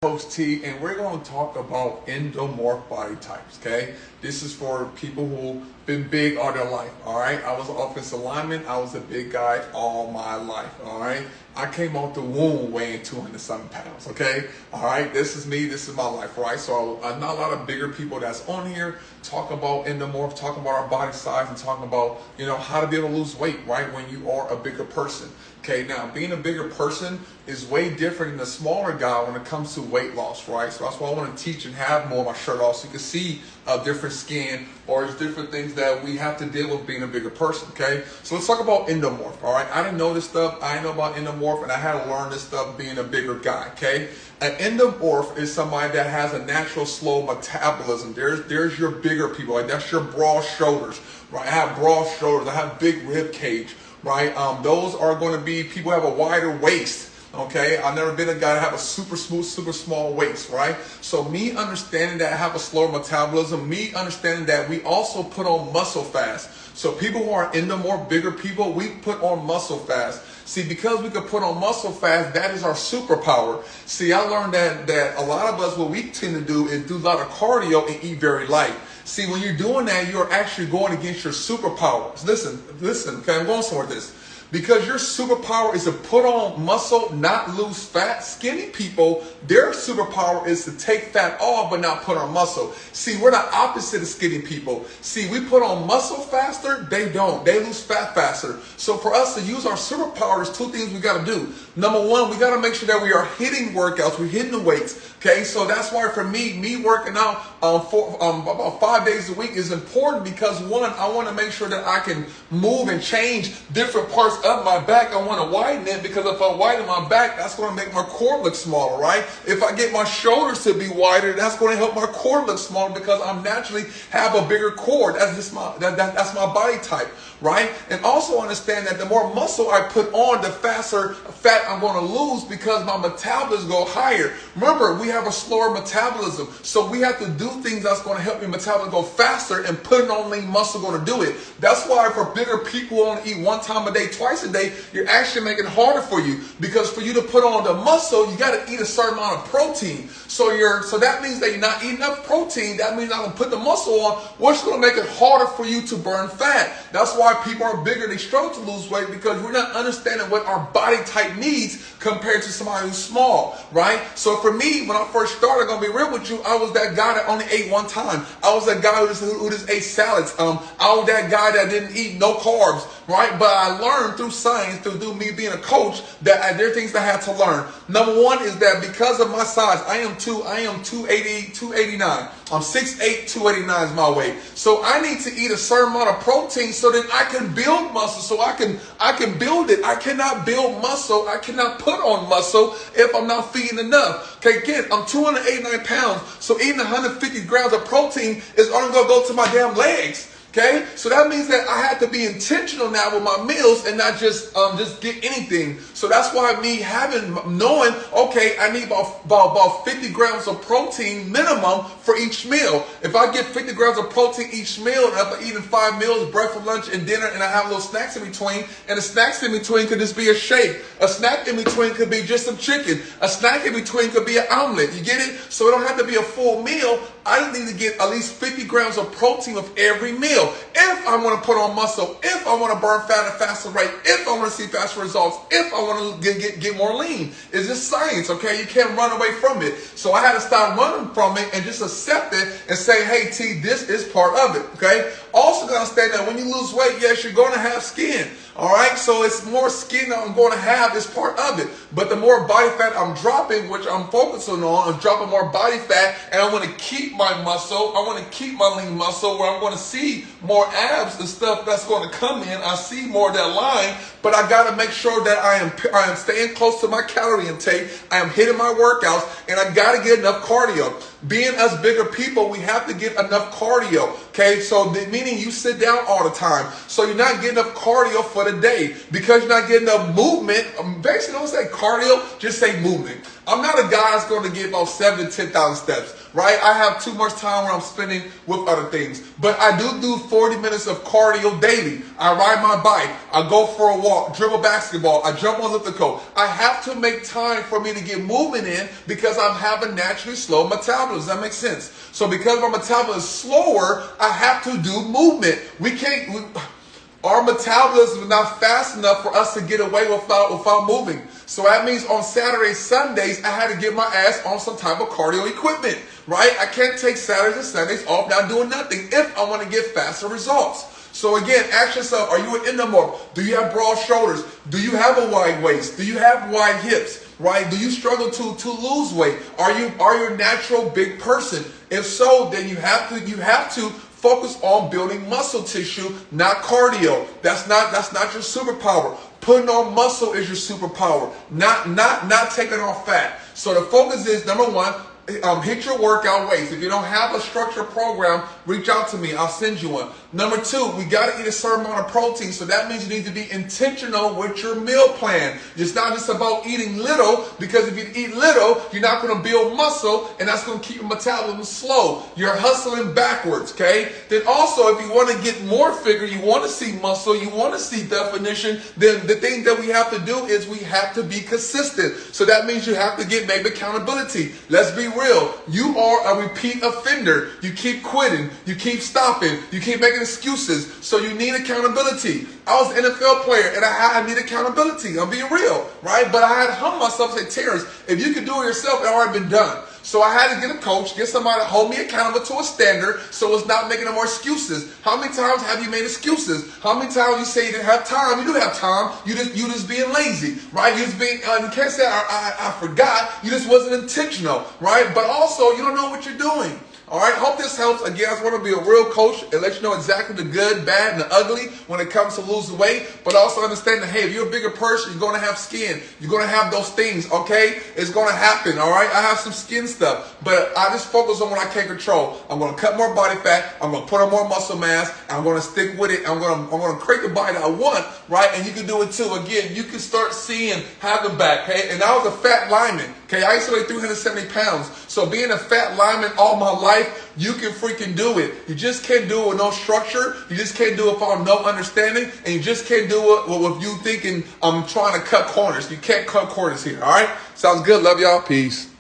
Host T, and we're going to talk about endomorph body types. Okay, this is for people who've been big all their life. All right, I was an offensive lineman. I was a big guy all my life. All right, I came out the womb weighing 200 something pounds. Okay, all right, this is me. This is my life. Right, so not a lot of bigger people that's on here talking about endomorph, talking about our body size, and talking about how to be able to lose weight. Right, when you are a bigger person. Okay, now being a bigger person is way different than a smaller guy when it comes to weight loss, right? So that's why I want to teach and have more of my shirt off so you can see different skin or it's different things that we have to deal with being a bigger person, okay? So let's talk about endomorph, all right? I didn't know this stuff. I didn't know about endomorph, and I had to learn this stuff being a bigger guy, okay? An endomorph is somebody that has a natural slow metabolism. There's your bigger people, like that's your broad shoulders, right? I have broad shoulders. I have big rib cage. Right, those are going to be people who have a wider waist. Okay, I've never been a guy to have a super smooth, super small waist. Right, so me understanding that I have a slower metabolism, me understanding that we also put on muscle fast. So people who are endomorph, bigger people, we put on muscle fast. See, because we could put on muscle fast, that is our superpower. See, I learned that a lot of us, what we tend to do is do a lot of cardio and eat very light. See, when you're doing that, you're actually going against your superpowers. Listen, okay, I'm going somewhere with this. Because your superpower is to put on muscle, not lose fat. Skinny people, their superpower is to take fat off but not put on muscle. See, we're the opposite of skinny people. See, we put on muscle faster, they don't. They lose fat faster. So for us to use our superpower, there's two things we got to do. Number one, we got to make sure that we are hitting workouts, we're hitting the weights. Okay, so that's why for me working out about 5 days a week is important because one, I want to make sure that I can move and change different parts of my back. I want to widen it because if I widen my back, that's going to make my core look smaller, right? If I get my shoulders to be wider, that's going to help my core look smaller because I'm naturally have a bigger core. That's just that's my body type, right? And also understand that the more muscle I put on, the faster fat I'm going to lose because my metabolism go higher. Remember, we have a slower metabolism, so we have to do things that's going to help your metabolism go faster, and putting on lean muscle going to do it. That's why for bigger people who only eat one time a day, twice a day, you're actually making it harder for you because for you to put on the muscle, you got to eat a certain amount of protein. So that means that you're not eating enough protein. That means I'm going to put the muscle on, which is going to make it harder for you to burn fat. That's why people are bigger, they struggle to lose weight because we're not understanding what our body type needs compared to somebody who's small, right? So for me, when I first started, I'm going to be real with you, I was that guy that only ate one time. I was that guy who just ate salads. I was that guy that didn't eat no carbs, right? But I learned through science, through me being a coach, that there are things that I had to learn. Number one is that because of my size, I am 280, 289. I'm 6'8", 289 is my weight. So I need to eat a certain amount of protein so that I can build muscle, so I can build it. I cannot build muscle, I cannot put on muscle if I'm not feeding enough. Okay, again, I'm 289 pounds, so eating 150 grams of protein is only going to go to my damn legs. Okay, so that means that I have to be intentional now with my meals and not just get anything. So that's why me knowing, okay, I need about 50 grams of protein minimum for each meal. If I get 50 grams of protein each meal, and if I'm eating 5 meals, breakfast, lunch, and dinner, and I have little snacks in between, and the snacks in between could just be a shake. A snack in between could be just some chicken. A snack in between could be an omelet. You get it? So it don't have to be a full meal. I just need to get at least 50 grams of protein with every meal. If I want to put on muscle, if I want to burn fat at a faster rate, if I want to see faster results, if I want to get more lean. It's just science, okay? You can't run away from it. So I had to stop running from it and just accept it and say, hey, T, this is part of it, okay? Also got to understand that when you lose weight, yes, you're going to have skin. All right, so it's more skin that I'm going to have is part of it. But the more body fat I'm dropping, which I'm focusing on, I'm dropping more body fat, and I want to keep my muscle. I want to keep my lean muscle where I'm going to see more abs and stuff that's going to come in. I see more of that line, but I got to make sure that I am staying close to my calorie intake. I am hitting my workouts, and I got to get enough cardio. Being us bigger people, we have to get enough cardio. Okay, so meaning you sit down all the time, so you're not getting enough cardio for the day because you're not getting enough movement. Basically, don't say cardio, just say movement. I'm not a guy that's going to get about 7,000 to 10,000 steps, right? I have too much time where I'm spending with other things. But I do 40 minutes of cardio daily. I ride my bike. I go for a walk, dribble basketball. I jump on elliptical. I have to make time for me to get movement in because I'm having naturally slow metabolism. Does that make sense? So because my metabolism is slower, I have to do movement. Our metabolism is not fast enough for us to get away without moving. So that means on Saturdays, Sundays, I had to get my ass on some type of cardio equipment, right? I can't take Saturdays and Sundays off not doing nothing if I want to get faster results. So again, ask yourself, are you an endomorph? Do you have broad shoulders? Do you have a wide waist? Do you have wide hips? Right? Do you struggle to lose weight? Are you a natural big person? If so, then you have to focus on building muscle tissue, not cardio. That's not your superpower. Putting on muscle is your superpower, not taking off fat. So the focus is, number one, hit your workout weights. If you don't have a structured program, reach out to me. I'll send you one. Number two, we got to eat a certain amount of protein. So that means you need to be intentional with your meal plan. It's not just about eating little, because if you eat little, you're not going to build muscle, and that's going to keep your metabolism slow. You're hustling backwards, okay? Then also, if you want to get more figure, you want to see muscle, you want to see definition, then the thing that we have to do is we have to be consistent. So that means you have to get maybe accountability. Let's be real. You are a repeat offender. You keep quitting. You keep stopping. You keep making excuses. So you need accountability. I was an NFL player and I need accountability. I'm being real, right? But I had to humble myself and say, Terrence, if you could do it yourself, it already been done. So I had to get a coach, get somebody to hold me accountable to a standard so it's not making no more excuses. How many times have you made excuses? How many times you say you didn't have time? You do have time. You just being lazy, right? You just being, you can't say I forgot. You just wasn't intentional, right? But also you don't know what you're doing. All right, hope this helps. Again, I just want to be a real coach and let you know exactly the good, bad, and the ugly when it comes to losing weight. But also understand that, hey, if you're a bigger person, you're going to have skin. You're going to have those things, okay? It's going to happen, all right? I have some skin stuff, but I just focus on what I can control. I'm going to cut more body fat. I'm going to put on more muscle mass. And I'm going to stick with it. I'm going to create the body that I want, right? And you can do it too. Again, you can start seeing having back, okay? And I was a fat lineman, okay? I used to weigh 370 pounds. So being a fat lineman all my life, you can freaking do it. You just can't do it with no structure. You just can't do it without no understanding. And you just can't do it with you thinking I'm trying to cut corners. You can't cut corners here, all right? Sounds good. Love y'all. Peace.